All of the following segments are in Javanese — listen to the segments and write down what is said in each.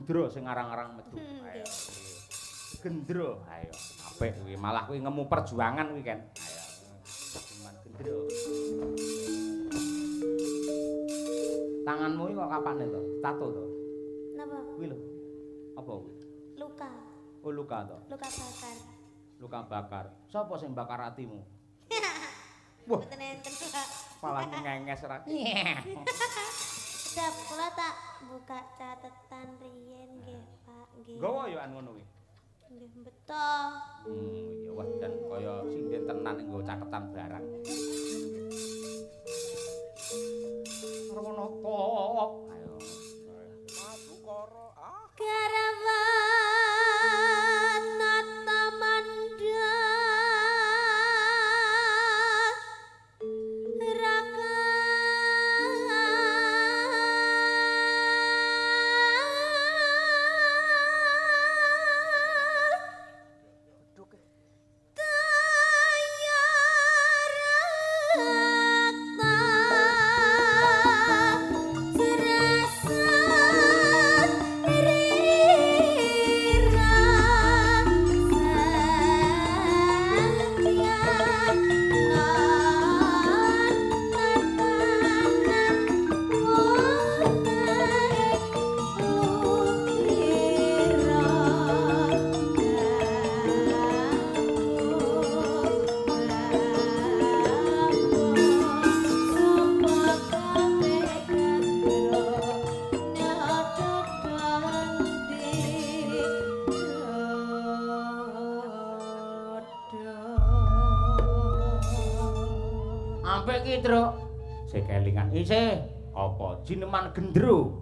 gendro sing arang-arang metu. Ayo. Gendro, ayo. Apik kuwi, malah kuwi ngemu perjuangan kuwi kan. Ayo. Cuman gendro. Tanganmu iki kok kapane to? Tato to? Napa? Kuwi lho. Apa kuwi? Luka. Oh, luka to. Luka bakar. Luka bakar. Sapa sing bakar atimu? Wah, Mboten enten, Pak. malah ngenges ra. Sedap kula tak buka catetan riyen nggih, Pak. Nggih. Nggawa ya ngono kuwi. Nggih, beto. Ya wah dan kaya sinden tenan nggo caketan barang. Rono to. Ayo. Madukara ah. Karawan Natamanda Raka Ampek ki, Truk. Sik kelingan isih apa jineman gendro.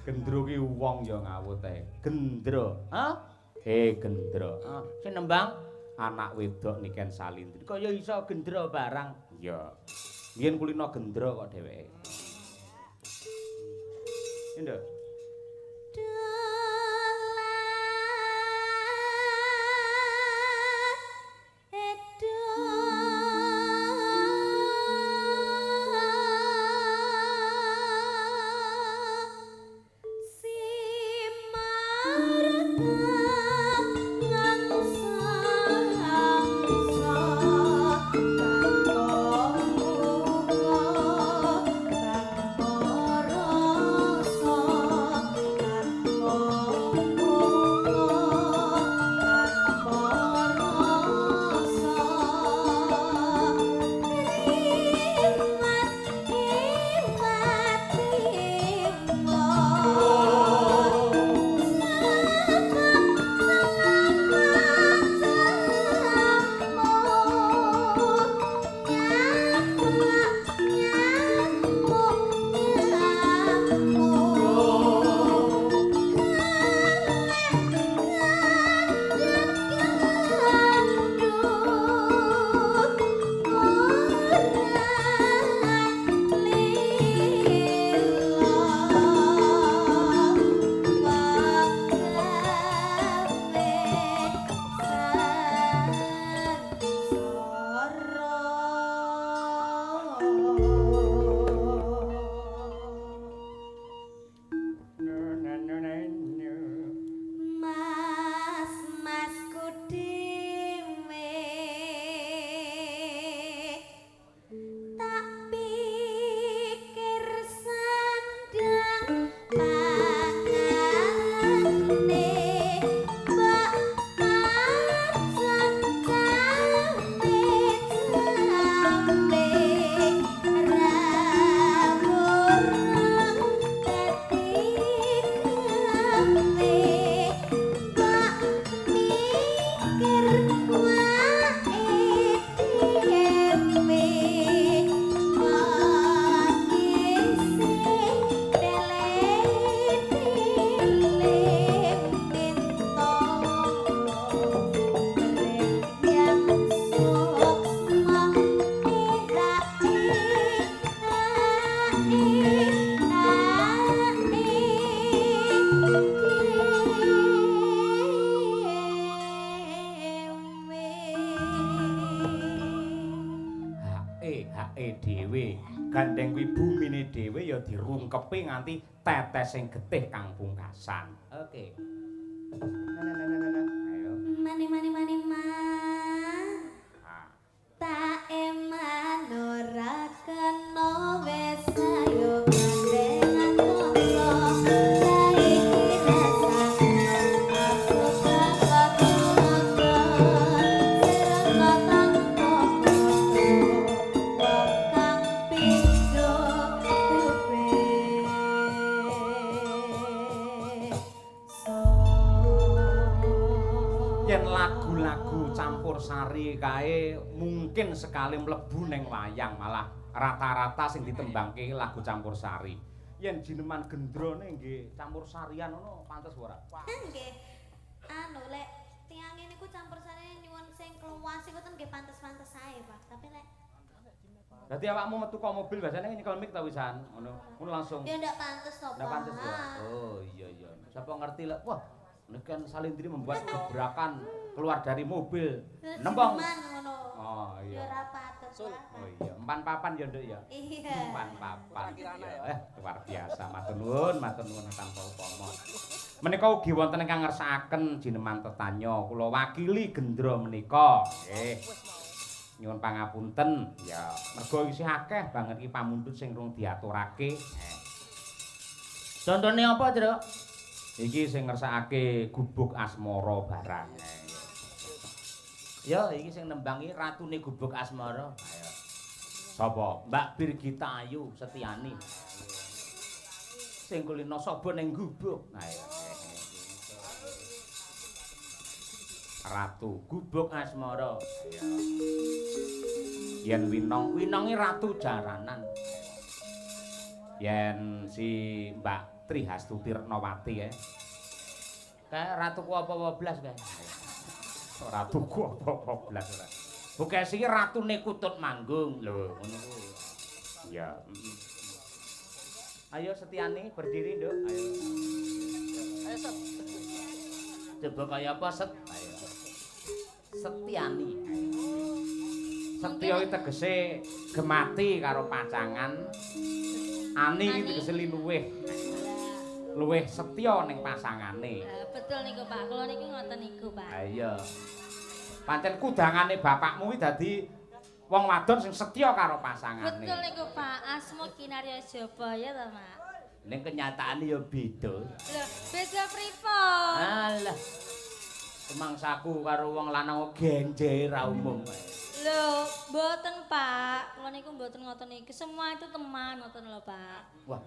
Gendro ki wong ya ngawut ae. Gendro, ha? Gendro. Ah, sing nembang anak wedok niken salindri. Kaya iso gendro barang. Ya. Biyen kulino gendro kok dheweke. Nduk. Rasa awake dhewe. Gandeng kuwi bumine dhewe ya dirungkepi nganti tetes sing getih kang pungkasan. Oke. Ayo. Mani ma. Ah. Tak eman ora kena wis ayo gandengan ngono. Saiki rasane aku bakal ngono. Serena tanpa foto wong kang pindho rupe. Yen lagu-lagu campursari kae mungkin sekali mlebu ning wayang malah rata-rata sing ditembangke lagu campursari. Yen jineman gendrone nggih campursarian ngono pantes ora? Nggih. Anu lek tiange niku campursari nyuwun sing keluas iku ten nggih pantes-pantes ae, Pak. Tapi lek Dadi awakmu metu ka mobil biasane nyekel mic ta wisan ngono. Ngono langsung. ya ndak pantes to, Pak. Ndak pantes ya. Oh iya iya. Siapa ngerti lek wah nek kan Salindri membuat gebrakan keluar dari mobil. Nembong. Ngono. Oh Ya iya. ora patut, Pak. Oh iya, empan papan ya Nduk ya. Iya. Empan papan. Iya. Luar biasa. Matur nuwun tanpa upama. Menika ugi wonten ingkang ngersakaken jineman tetanya kula wakili gendra menika. Nggih. Nyuwun pangapunten. Ya, mergo isih akeh banget iki pamundhut sing rung diaturake. Contone apa, Truk? Iki sing ngersakake gubuk asmara barang. Ya, iki sing nembangi ratune gubuk asmara. Ayo. Sapa? Mbak Birgita Ayu Setiani. Sing kulino saba ning gubuk. Ayo. Ratu gubuk asmara. Ayo. Yen winongi ratu jaranan. Yen si Mbak Trihastuti Retnawati kae ratuku apa blas kae. Ratuku apa blas ora. Bukes iki ratune Kutut Manggung lho ngono kuwi. Ya. Ayo Setiani berdiri, Nduk. Ayo. Ayo Set. Coba kaya apa Set? Ayo. Setiani. Setya iki tegese gemati karo pacangan. Ani iki tegese luweh. Luweh setya ning pasangane. Betul niku Pak, kula niku ngoten niku Pak. Ha iya. Pancen kudangane bapakmu kuwi dadi wong wadon sing setya karo pasangane. Betul niku Pak, asma Kinarya Jabaya to Pak. Ning kenyataane ya beda. Lho, beda pripun? Alah. Semangsaku karo wong lanang genjer ra umum. Lho, mboten Pak, kula niku mboten ngoten iki. Semua itu teman ngoten lho Pak. Wah,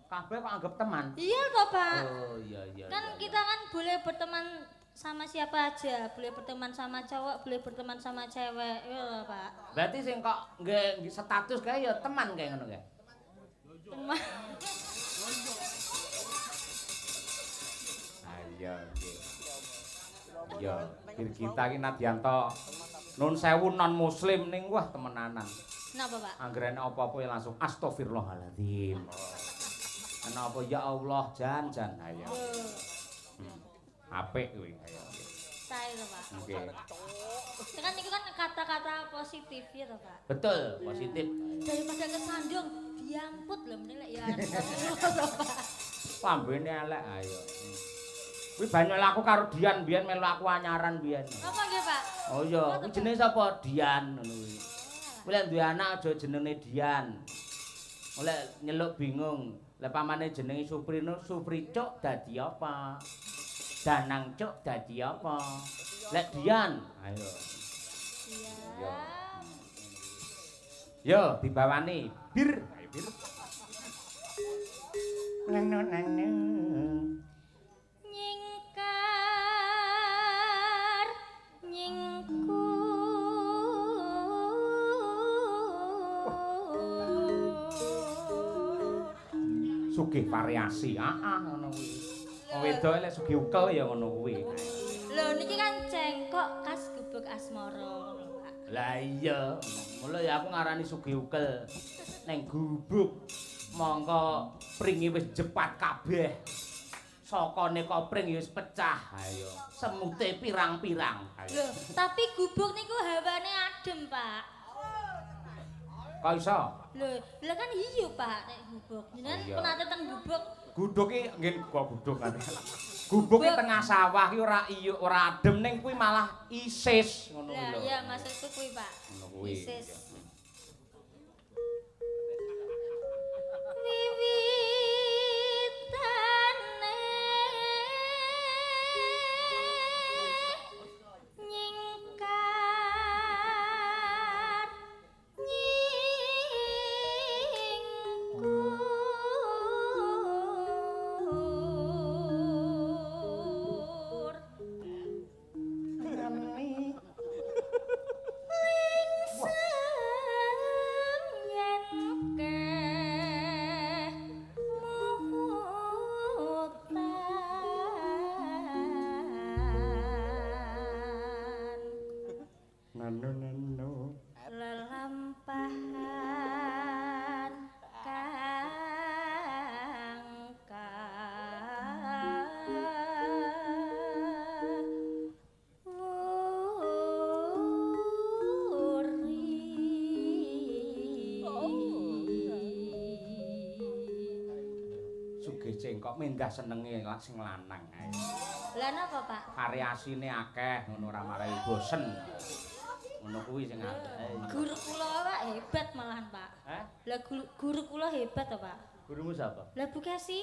kabeh kok anggap teman. Iya toh Pak. Oh iya iya. Kan kita kan boleh berteman sama siapa aja, boleh berteman sama cowok, boleh berteman sama cewek, iya loh Pak. Berarti sing kok nggih status kae ya teman kae ngono kae. Teman. Iya nggih. Iya, Birgita iki Nadianto nun sewu non muslim ning wah temenanan. Napa Pak? Anggerane apa-apa ya langsung astagfirullahaladzim. Kenapa ya Allah jan. Ayo. Apik kuwi ayo. Saya loh Pak. Nggih. Kan itu kan kata-kata positif ya toh Pak. Betul, positif. Daripada kesandung, diamput loh menilai ya. Toh Pak. Lambene elek ayo. Kuwi banyak aku karo Dian biyen melu aku anyaran biyen. Apa nggih Pak? Oh iya, kuwi jenenge sapa? Dian ngono kuwi. Kuwi lek duwe anak aja jenenge Dian. Oleh nyeluk bingung. Lah pamane jenenge Suprino, Supricuk dadi apa? Danang Cuk dadi apa? Lek Dian, ayo. Iya. Yo dibawani bir. Ayo bir. Nang. Nyingkar nyingku. Sugih variasi, ngono kuwi. Wong wedok lek sugih ukel ya ngono kuwi. Lho niki kan cengkok khas gubuk asmara ngono Pak. Lah iya, mula ya aku ngarani sugih ukel. Neng gubuk mongko pringi wis jepat kabeh. Sokone kopring ya wis pecah. Ayo, semute pirang-pirang. Ayo. Lho, tapi gubuk niku hawane adem, Pak. Kok iso? Lho kan iya Pak nek gubuk. Jenengan Oh, iya. penate ten gubuk. Guduk ki nggih kok guduk kan. Gubuk ki tengah sawah ki ora iya ora adem ning kuwi malah isis ngono kuwi Lah lho. iya maksudku kuwi Pak. Ngono kuwi. Isis. Iya. Wiwitane nyingkar nyingkur Nanu. lelampahan Sugih cengkok mendah senenge sing lanang ae. Lah napa Pak? Variasine akeh ngono ora marai bosen. Ngono kuwi sing apik. Guru kula Pak hebat malahan Pak. Hah? Lah guru kula hebat to Pak. Gurumu sapa? Lah Bu Kesi.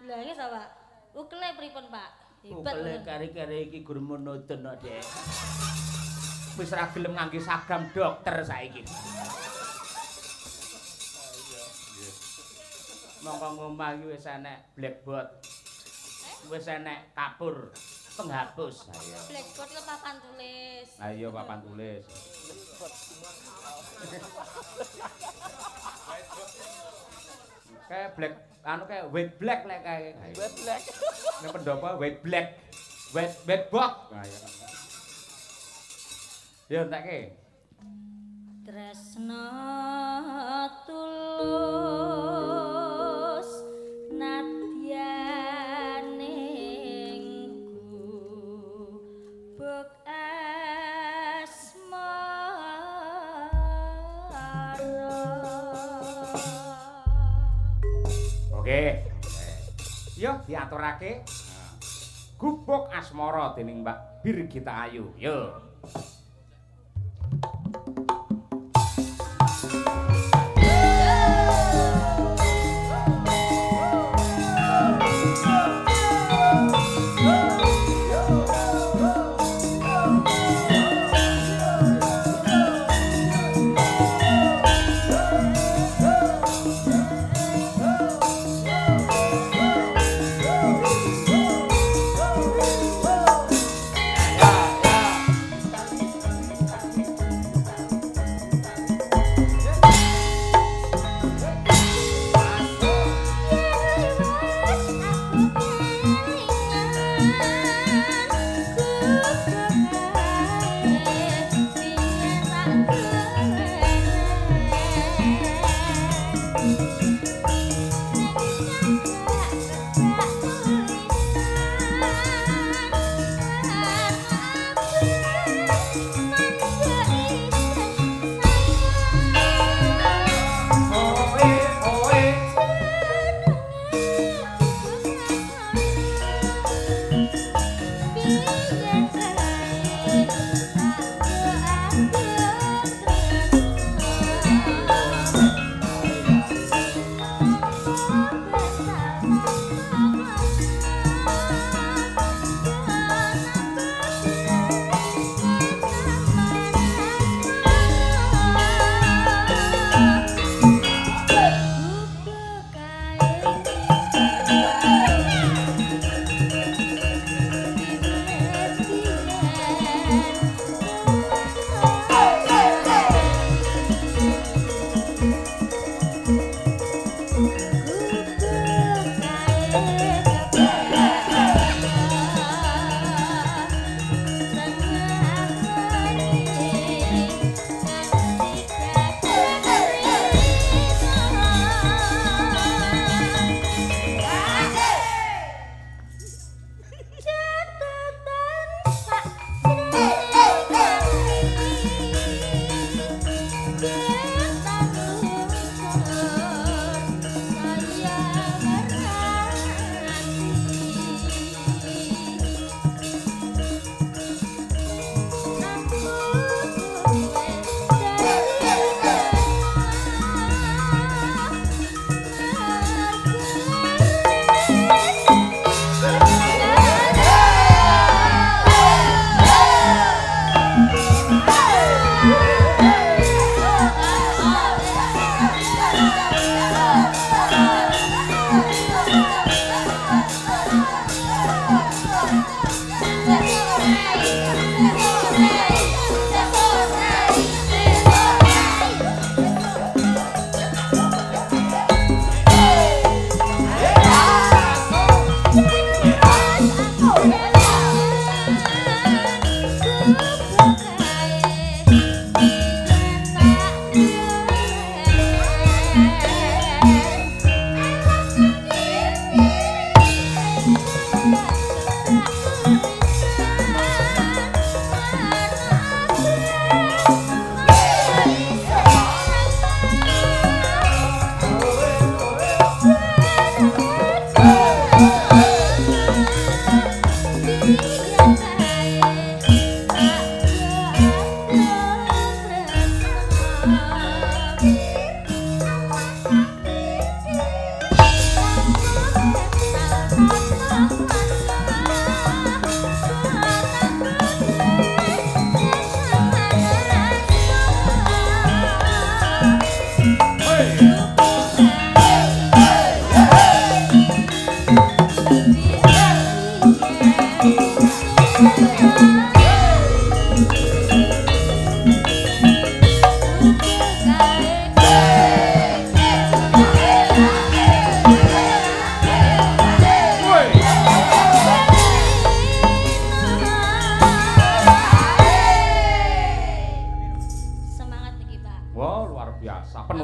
Lah iki to Pak. Ukele pripun Pak? Hebat. Ukele bener. kare-kare iki gurumu nudun kok, Dek. Wis ra gelem ngangge sagam dokter saiki. Mongko ngomah iki wis enek blackboard. Wis enek kapur penghapus. Ayo. Blackboard ke papan tulis. Ayo papan tulis. Kayak black anu kayak white black lek kayak. White black. Nek pendopo white black. White box. Ayo. Yo entekke. Tresno tulus nadyaning gubuk asmara. Oke. Yo diaturake. Gubuk asmara dening Mbak Birgita Ayu. Yo.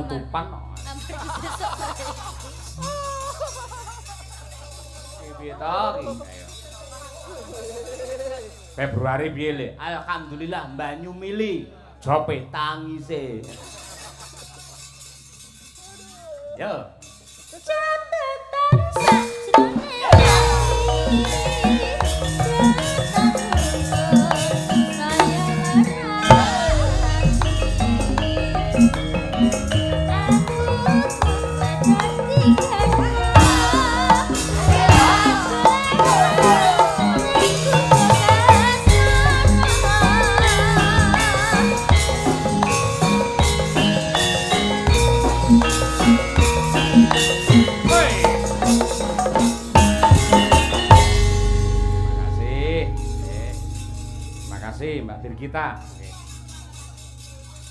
tutupan kok. Amar besok. Piye to iki? Ayo. Februari piye le? Alhamdulillah Banyu Mili. Jope tangise. Yo. Catatan Makasih Mbak Dirgita.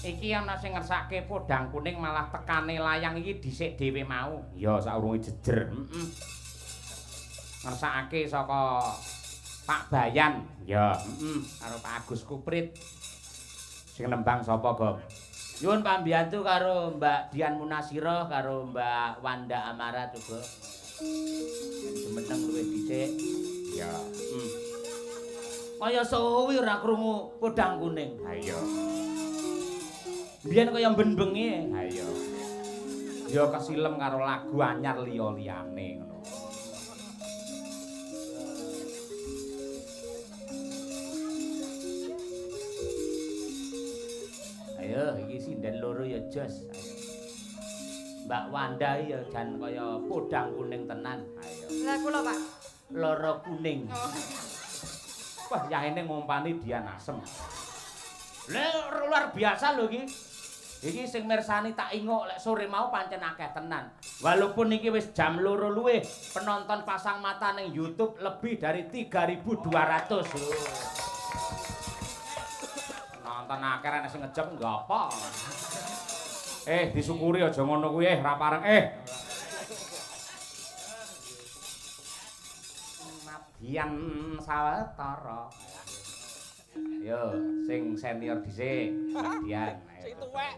Iki ana sing ngersake podang kuning malah tekane layang iki dhisik dhewe mau. Ya saurunge jejer. Ngersakake saka Pak Bayan. Ya, karo Pak Agus Kuprit. Sing nembang sapa, Gom? Nyuwun pambiyantu karo Mbak Dian Munasiro karo Mbak Wanda Amara juga. Jemeneng luwih dhisik. Ya, Kaya suwi ora krungu podang kuning. Ha iya. Biyen kaya ben-bengi. Ha iya. Ya kesilem karo lagu anyar liya-liyane ngono. Ayo iki sinden loro ya jos. Ayo. Mbak Wanda ya jan kaya podang kuning tenan. Ayo. Lah kula, Pak. Loro kuning. Wah, yaene ngompani Dian Asem. Luar biasa lho iki. Iki sing mirsani tak ingok lek sore mau pancen akeh tenan. Walaupun iki wis jam 2 luwih, penonton pasang mata ning YouTube lebih dari 3.200 lho. Nonton akeh nek sing ngejep enggak apa. Disyukuri aja ngono kuwi ra pareng Dian Sawetara. Yo, sing senior dhisik, Dian. Sing tuwek.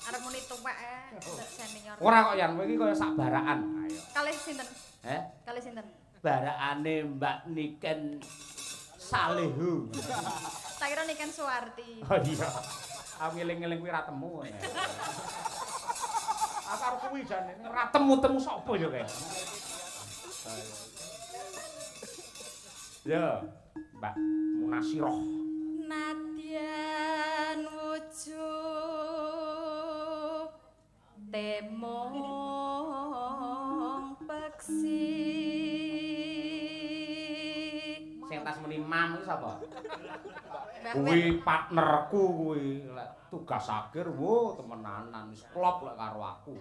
Arep muni tuwek senior. Ora kok Yan, kowe iki kaya sak barakan. Ayo. Kalih sinten? Kalih sinten? Barakane Mbak Niken Salehu. Tak kira Niken Suwarti. Oh iya. Aku ngeling-eling kuwi ra temu. Aku karo kuwi jane ra temu-temu sapa ya kae. Ya, Mbak Munasiroh. Nadyan wujud temong peksi. Sing tas muni mam iki sapa? Kuwi partnerku kuwi, lek tugas akhir wo temenanan wis klop lek karo aku.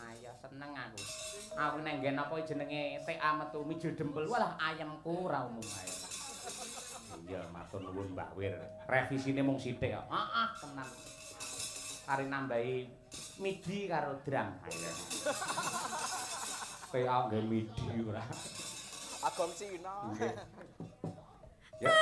Ayo seneng aku. Aku nek nggen apa jenenge TA metu mijil dempel walah ayemku ora umum ae. Iya matur nuwun Mbak Wir. Revisine mung sithik kok. Heeh tenan. Kari nambahi midi karo drum. Ayo. TA nggen midi ora. Agam Cina. Nggih. Ya.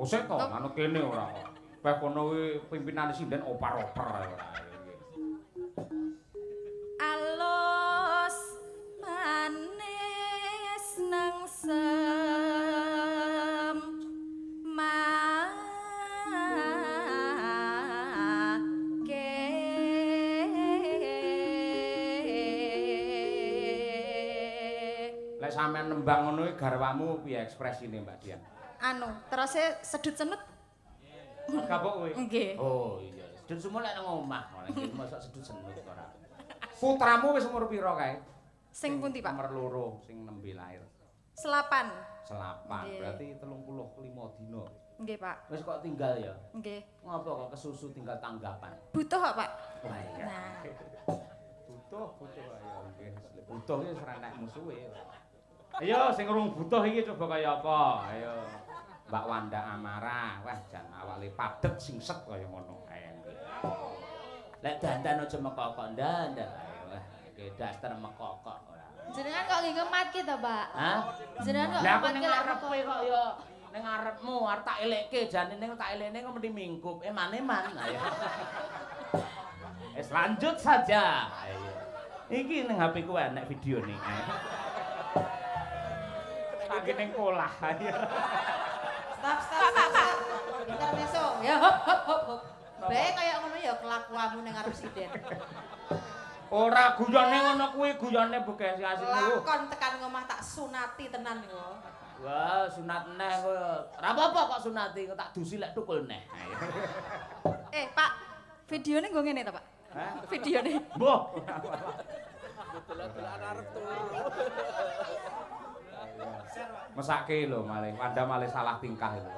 Kosek to, manut kene ora kok. Peh kono kuwi pimpinane sinden opar-opar ora. Alus manis nang sem Lek sampean nembang ngono iki garwamu piye ekspresine Mbak Dian? Anu, terusé sedut senut. Kapok kowe? Nggih. Oh iya, sedut semua lek nang omah, iki mosok sedut senut ora. Putramu wis umur pira kae? Sing pundi, Pak? Nomor 2 sing nembe lahir. Selapan. Selapan, Nggih. berarti 35 dina. Nggih, Pak. Wis kok tinggal ya? Nggih. Ngopo kok kesusu tinggal tanggapan? Butuh kok, Pak? Wah iya. Nah. Butuh ya nggih. Butuh iki ora enak musuhe. Ayo sing urung butuh iki coba kaya apa? Ayo. Mbak Wanda Amara. Wah jan awake padet sing set kaya ngono kae. Lek dandan aja mekokok ndandan. Wah, iki daster mekokok ora. Jenengan kok nggih ngematke to, Pak? Hah? Jenengan kok Lah aku ngematke ning ngarepe kok ya ning ngarepmu arep tak elekke jane ning tak elekne kok mesti mingkup. Eman-eman. Ayo. Wis lanjut saja. Ayo. Iki ning HP ku enek video nih. Tak ning kolah. Ayo. Stop. Intermezzo. Ya hop. Bae kaya ngono ya kelakuanmu ning ngarep sinden. Ora guyone ngono kuwi, guyone bekas asine lho. Lakon tekan ngomah tak sunati tenan niku. Wah, sunat neh kowe. Ora apa-apa kok sunati, kok tak dusi lek tukul neh. Pak, videone nggo ngene to, Pak? Hah? Videone. Mbah. Delok-delok arep turu. Mesake lho malih, Wanda malih salah tingkah lho.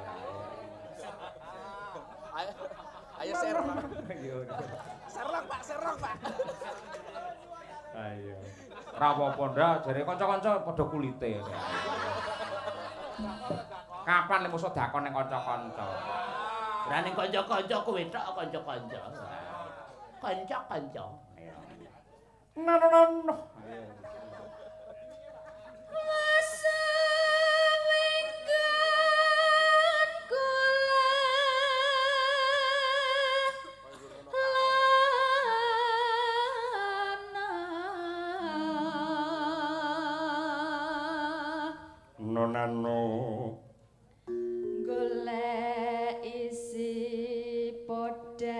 Ayo share, Pak. Ayo. Serok, Pak. Ayo. Ora apa-apa ndak, jare kanca-kanca padha kulite. Kapan lek musuh dakon ning kanca-kanca? Ora ning kanca-kanca kowe tok kanca-kanca. Kanca-kanca. Ayo. Nono. Ayo. Nonano Golek isi podang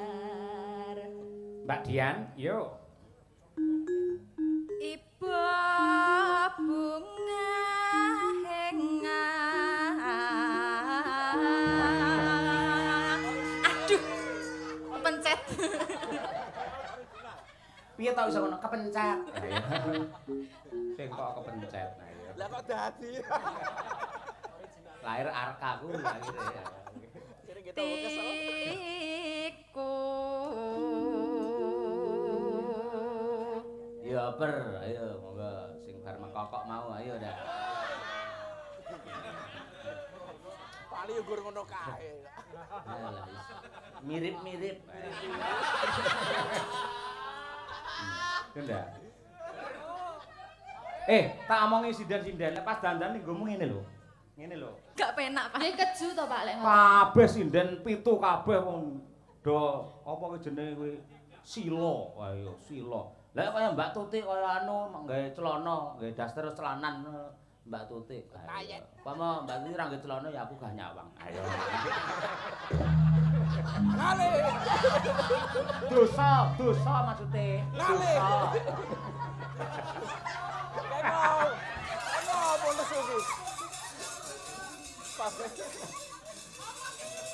jenar. Mbak Dian, yuk. Ibu bunga aduh pencet. Piye tau iso ngono kepencet. Sing kok kepencet. Ayo. Lah kok dadi. Lahir arkaku lahir ya. Sering kita kesel. Tiku Ya per, ayo monggo sing bar mekokok mau ayo dah. Pali yo gur ngono kae. Alah, mirip-mirip. Ndak. Tak omongi sinden-sinden pas dandan ning nggomu ngene lho. Ngene lho. gak penak, Pak. Nggih keju to, Pak, lek ngoten. Kabeh sinden pitu kabeh wong do apa ki jenenge kuwi sila. Ayo sila. Lah kaya Mbak Tutik kaya anu nggawe celana, nggawe daster celanan Mbak Tutik. Ayo. Pama Mbak Tutik ra nggawe celana ya aku gak nyawang. Ayo. Ngale. Dosa maksude. Dosa. Ono bonus iki.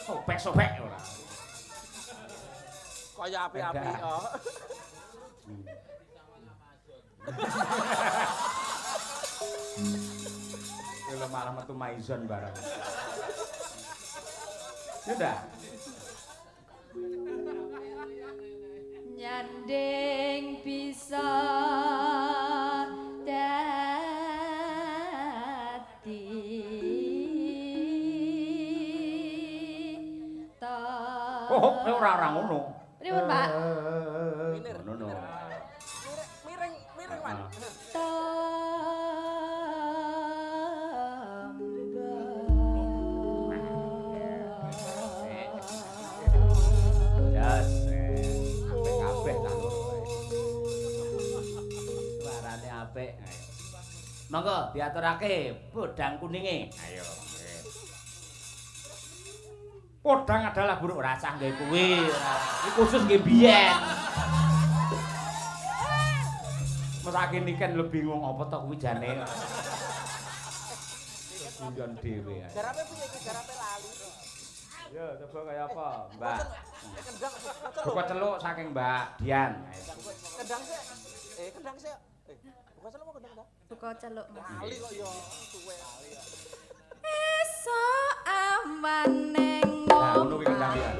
Sobek-sobek ora. Kaya api-api kok. Kalau malah metu maizon barang. Ya udah. Nyanding bisa dadi Oh, ora ngono. Pripun, Pak? Ngono. Miring, Man. Jas, apik kabeh ta. Suarane apik. Monggo diaturake podang kuninge. Ayo. Podang adalah buruk rasah nggih kuwi. Iki khusus nggih biyen. Mesake niken lho bingung apa to kuwi jane. Guyon dhewe ae. Garape piye iki? Garape lali. Yo, coba kaya apa, Mbak? Kendang. Buka celuk saking Mbak Dian. Kendang sik. Kendang sik. Buka celuk mau kendang ta? buka celuk, Mas. Lali kok yo suwe lali. Esok awan ning Nah, ngono kuwi kendang ya.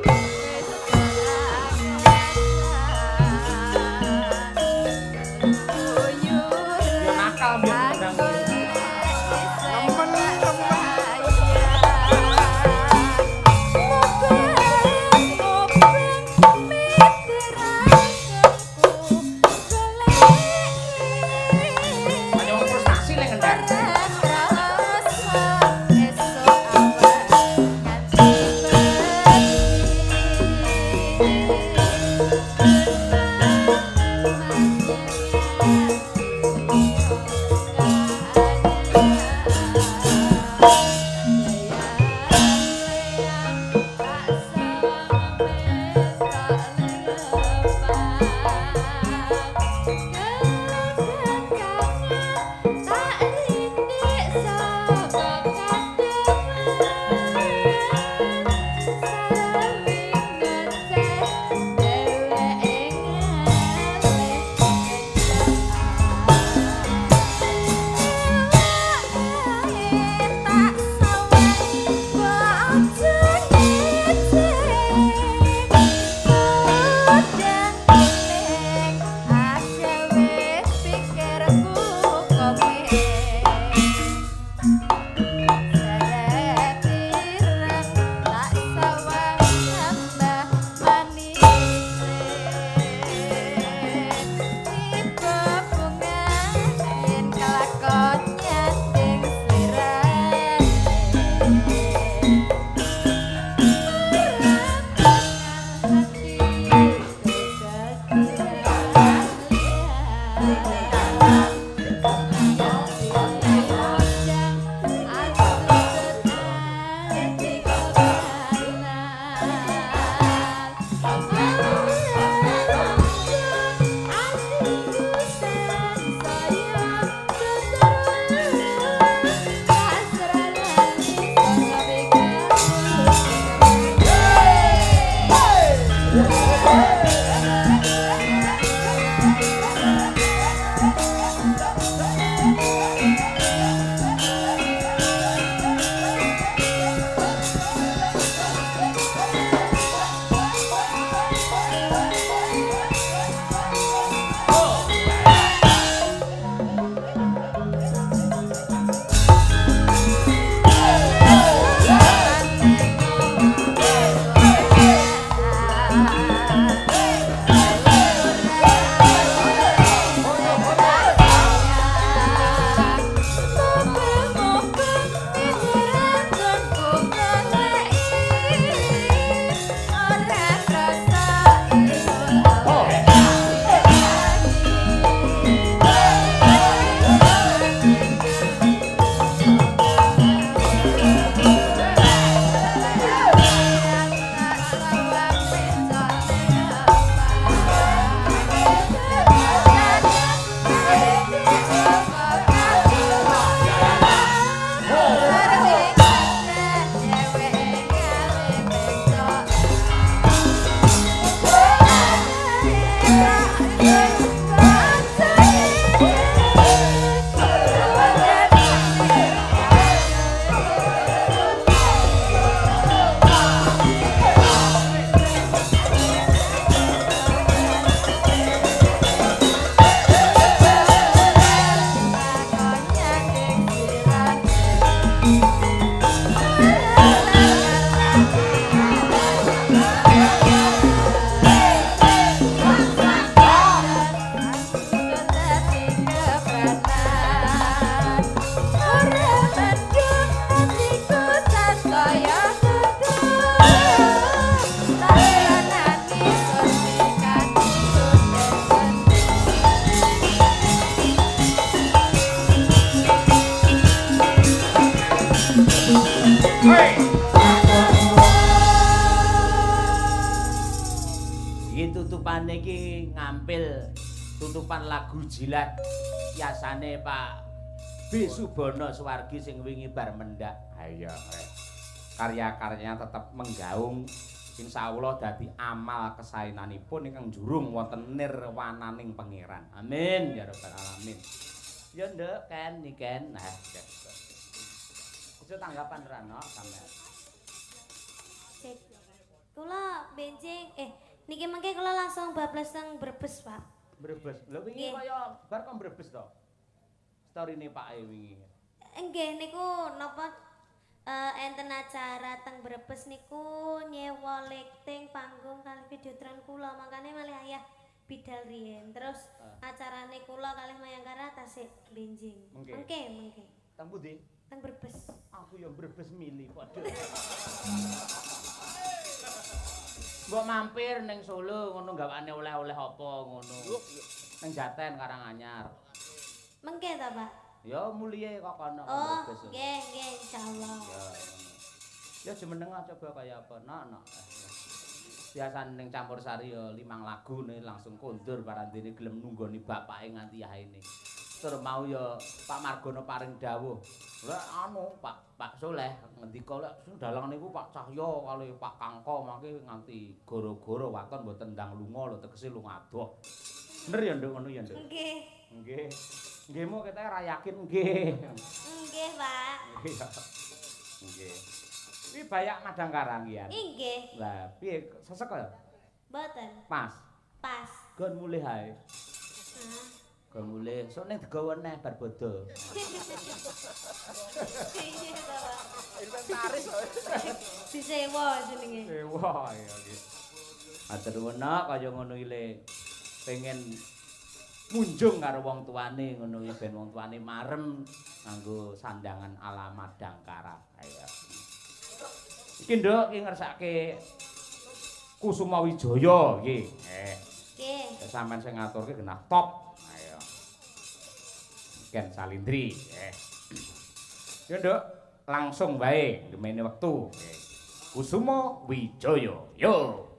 Sampeyan iki ngampil tutupan lagu jilat yasane Pak B Subono Suwargi sing wingi bar mendak. Ayo rek. Karya-karyanya tetap menggaung insyaallah dadi amal kesaenanipun ingkang jurung wonten nirwananing pangeran. Amin ya rabbal alamin. Ya nduk Ken niken. Nah, itu tanggapan Rano sampean. Sik. Kula benjing niki mengke kula langsung bablas teng Brebes, Pak. Brebes. Lho wingi Nggih. kaya bar kok Brebes to? Storine Pak E wingi. Nggih niku napa enten acara teng Brebes niku nyewa lighting panggung kali videotron kula makane malih ayah bidal riyen. Terus acarane kula kalih Mayangkara tasik benjing. Mengke. Mengke. Teng pundi? Teng Brebes. Aku yang Brebes milih padha. Mbok mampir ning Solo ngono gawane oleh-oleh apa ngono. Ning Jaten Karanganyar. Mengke ta, Pak? Ya mulihe kok kono Oh, Brebes. nggih insyaallah. Ya. Ya jemeneng coba kaya apa? Nok. Biasane ning campur sari ya 5 lagu nih langsung kondur parandene gelem nunggoni bapake nganti yaene. Tur mau ya Pak Margono paring dawuh. Lah anu Pak Soleh ngendika lek sing dalang niku Pak Cahyo kali Pak Kangko mangke nganti goro-goro waton mboten ndang lunga lho tegese lunga adoh. Bener ya Nduk ngono ya Nduk. Nggih. Nggih. Nggihmu kita ra yakin nggih. Nggih, Pak. Nggih. Kuwi bayak Madang Karang ya. Nggih. Lah piye sesek ya? Mboten. Pas. Pas. Gon mulih ae. Hah. Gon mulih. Sok ning digawa neh bar bodo. Iya, Pak. Inventaris kok. Disewa jenenge. Wah, ya nggih. Matur nuwun kaya ngono ile. Pengen munjung karo wong tuane ngono iki ben wong tuane marem nganggo sandangan ala Madang Karang. Ayo. Iki Nduk iki ngersake Kusuma Wijaya iki. Nggih. Sampeyan sing ngaturke genah top. Ayo. Ken Salindri. Yo Nduk, langsung bae demene wektu. Kusuma Wijaya. Yo.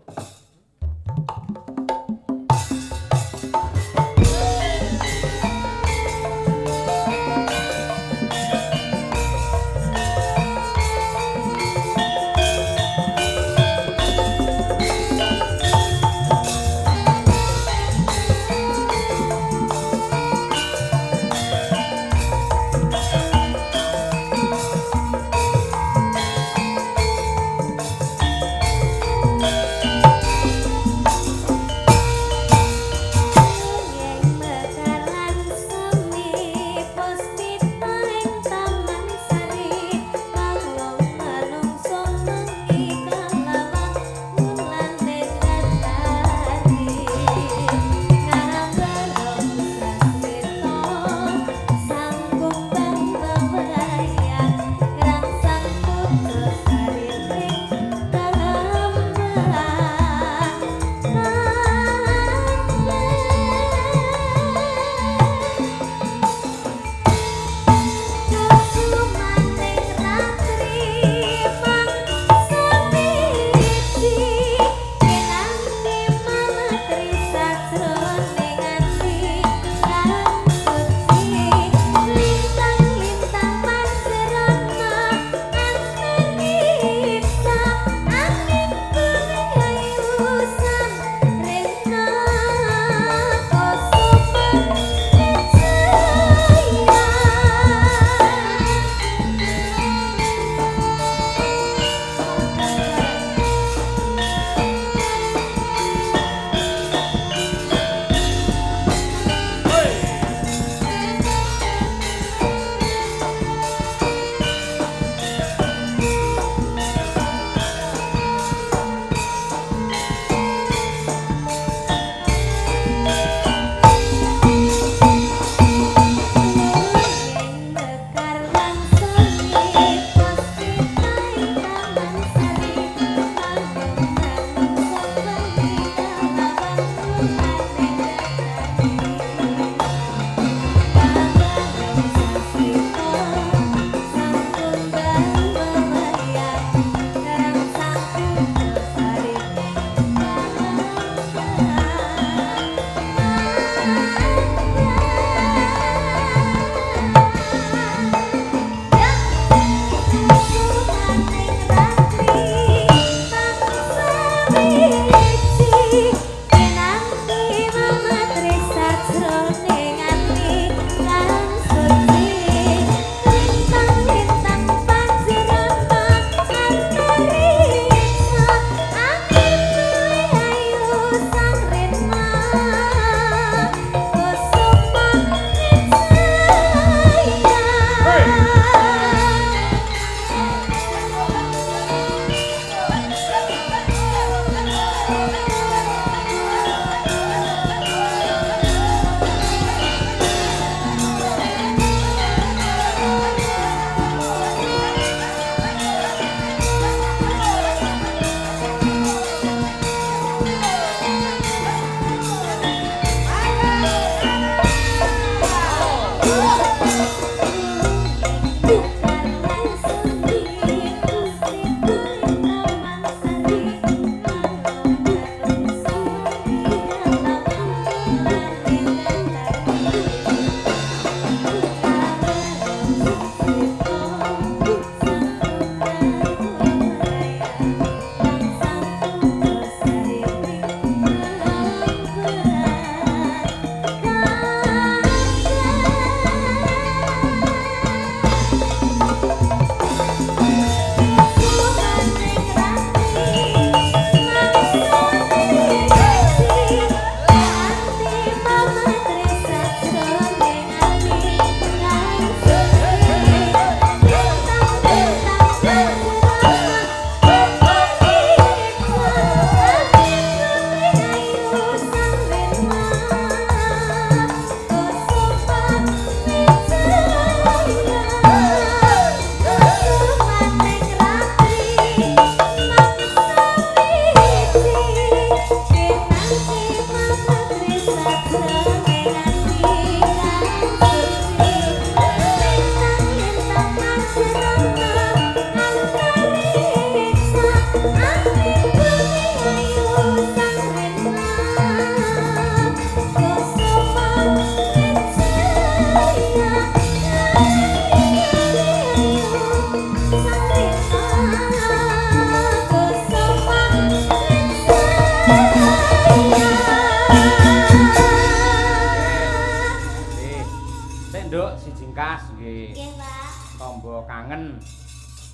Nduk si jingkas nggih. Nggih, Pak. Tombo kangen.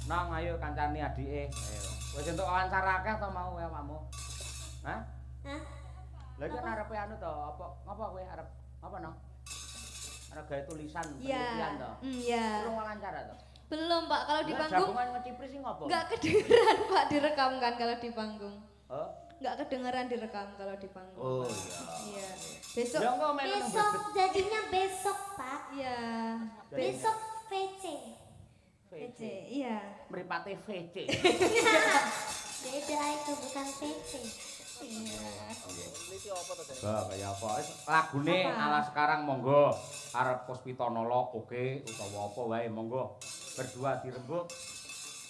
Nong ayo kancani adike. Ayo. Wis entuk wawancara akeh to mau awakmu? Hah? Hah? Lha iki arepe anu to, apa kowe arep apa no? Arep gawe tulisan Iya. penelitian to. Iya. Urung wawancara to. Belum, Pak. Kalau di Lah, panggung jagungan ngecipris sing ngopo? nggak kedengeran, Pak, direkam kan kalau di panggung. Oh. Nggak kedengeran direkam kalau di panggung. Oh Pak. iya. Iya. Besok. Ya engko melu nang Besok brebet. jadinya besok, Pak. Iya. Besok VC. PC. Iya. Mripate VC. Beda itu bukan VC. Neliti apa to, Dek? Bah, kaya apa? Wis lagune Apa? ala sekarang monggo arep Puspitanala oke utawa apa wae monggo berdua dirembuk.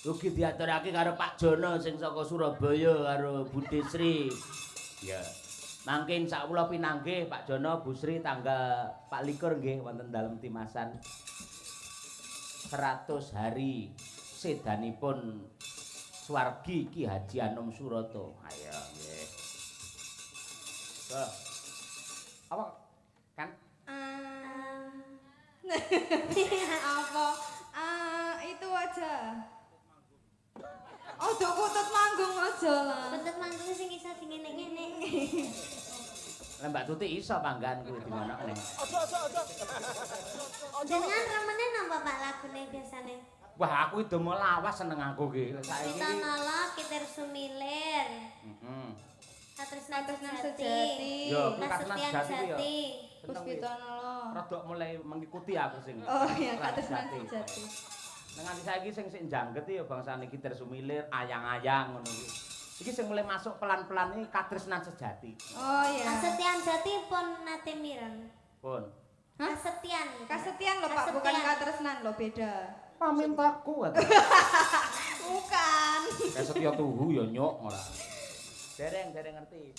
Ugi diaturake karo Pak Jono sing saka Surabaya karo Bu Desri. Ya. Mangke insyaallah pinanggih Pak Jono Bu Sri tanggal 24 nggih wonten dalem timasan 100 hari sedanipun Swargi Ki Haji Anom Surata. Ayo nggih. Bah. Apa kan Apa? Itu aja. Oh, dok kutut manggung aja lah. Bentuk manggung sing iso dingene-ngene. Lah Mbak Tuti iso panggan kuwi di mana ning. Ojo. Jenengan remene napa Pak lagune biasane? Wah, aku itu mau lawas seneng aku ki. Saiki. Pitanala Kiter Sumilir. Heeh. Katresnan Katresnan Sejati. Sejati. Yo, kuwi Katresnan Kasepian Sejati ku yo. Jati. Puspitanala. Rodok mulai mengikuti aku sing. Oh iya, Katresnan Katresnan Sejati. Nang nganti saiki sing jangget ya bangsane Kiter Sumilir, ayang-ayang ngono kuwi. Iki sing mulai masuk pelan-pelan iki Katresnan Sejati. Oh iya. Kasepian Jati pun nate mireng. Pun. Hah? Kasepian. Kasetian loh, Pak, bukan katresnan loh, beda. Pamintaku atuh. Bukan. Kasetya tuhu ya nyok ora. Dereng ngerti.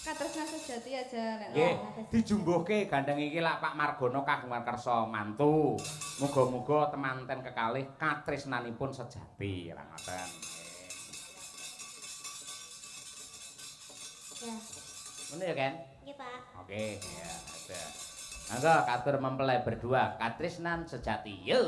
Katresnan Sejati aja nek. Nggih, dijumbuhke gandeng iki lak Pak Margono kagungan kersa mantu. Muga-muga temanten kekalih katresnanipun sejati ra ngoten. Ya. Ngono ya, Ken? Nggih, Pak. Oke, ya, ada. Mangga katur mempelai berdua katresnan sejati. Yo.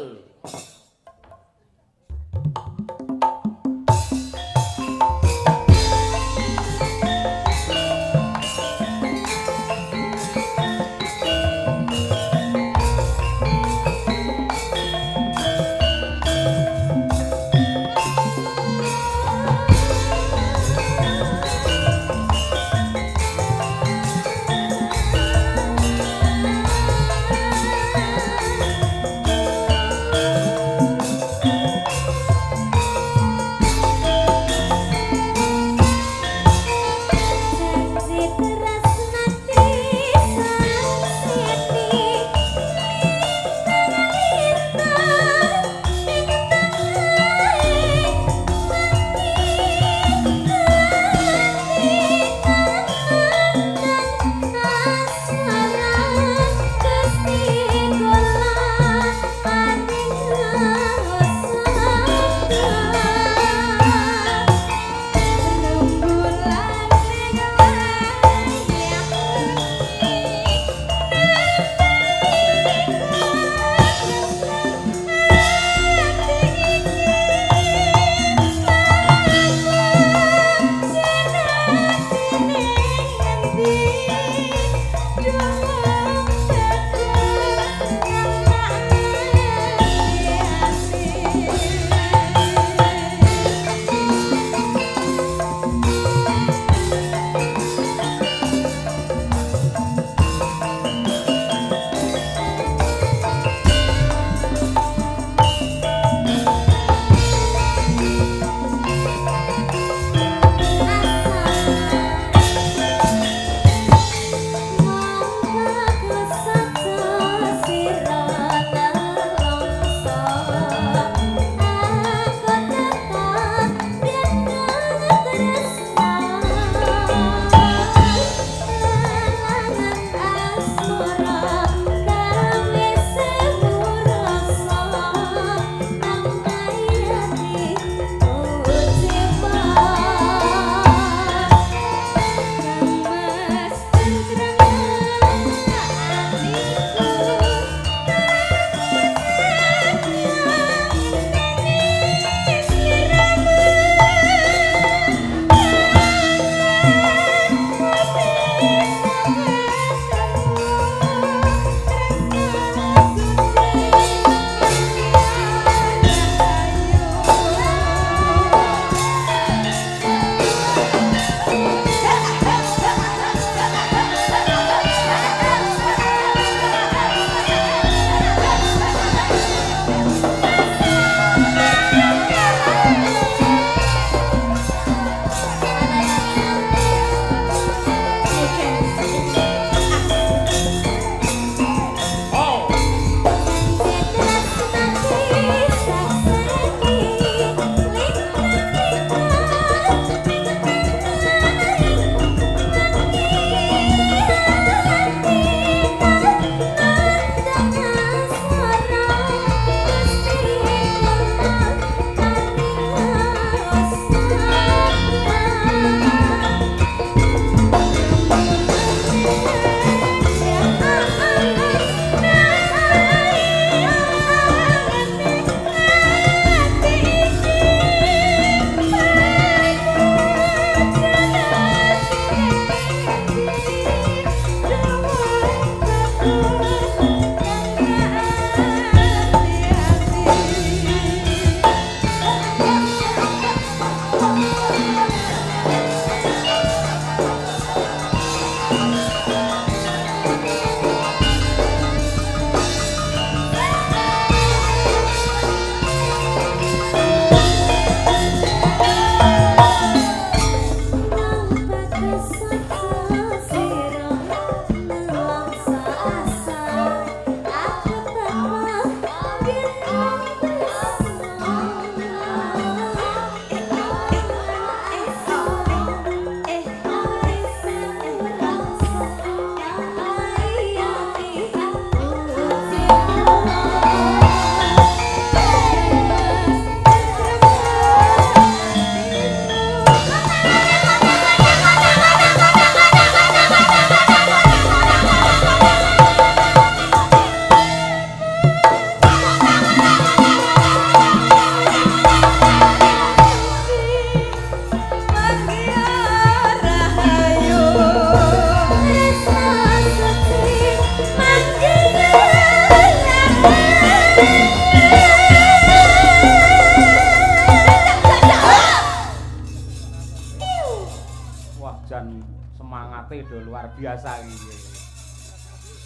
Wah, jan semangate do luar biasa iki.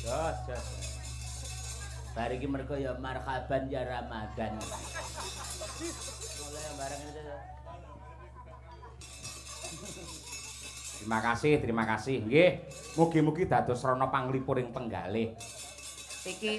Jos, jos. Bar iki mergo ya marhaban ya Ramadan. Mulai bareng itu. Terima kasih. Nggih. Mugi-mugi dados rana panglipuring penggalih. Iki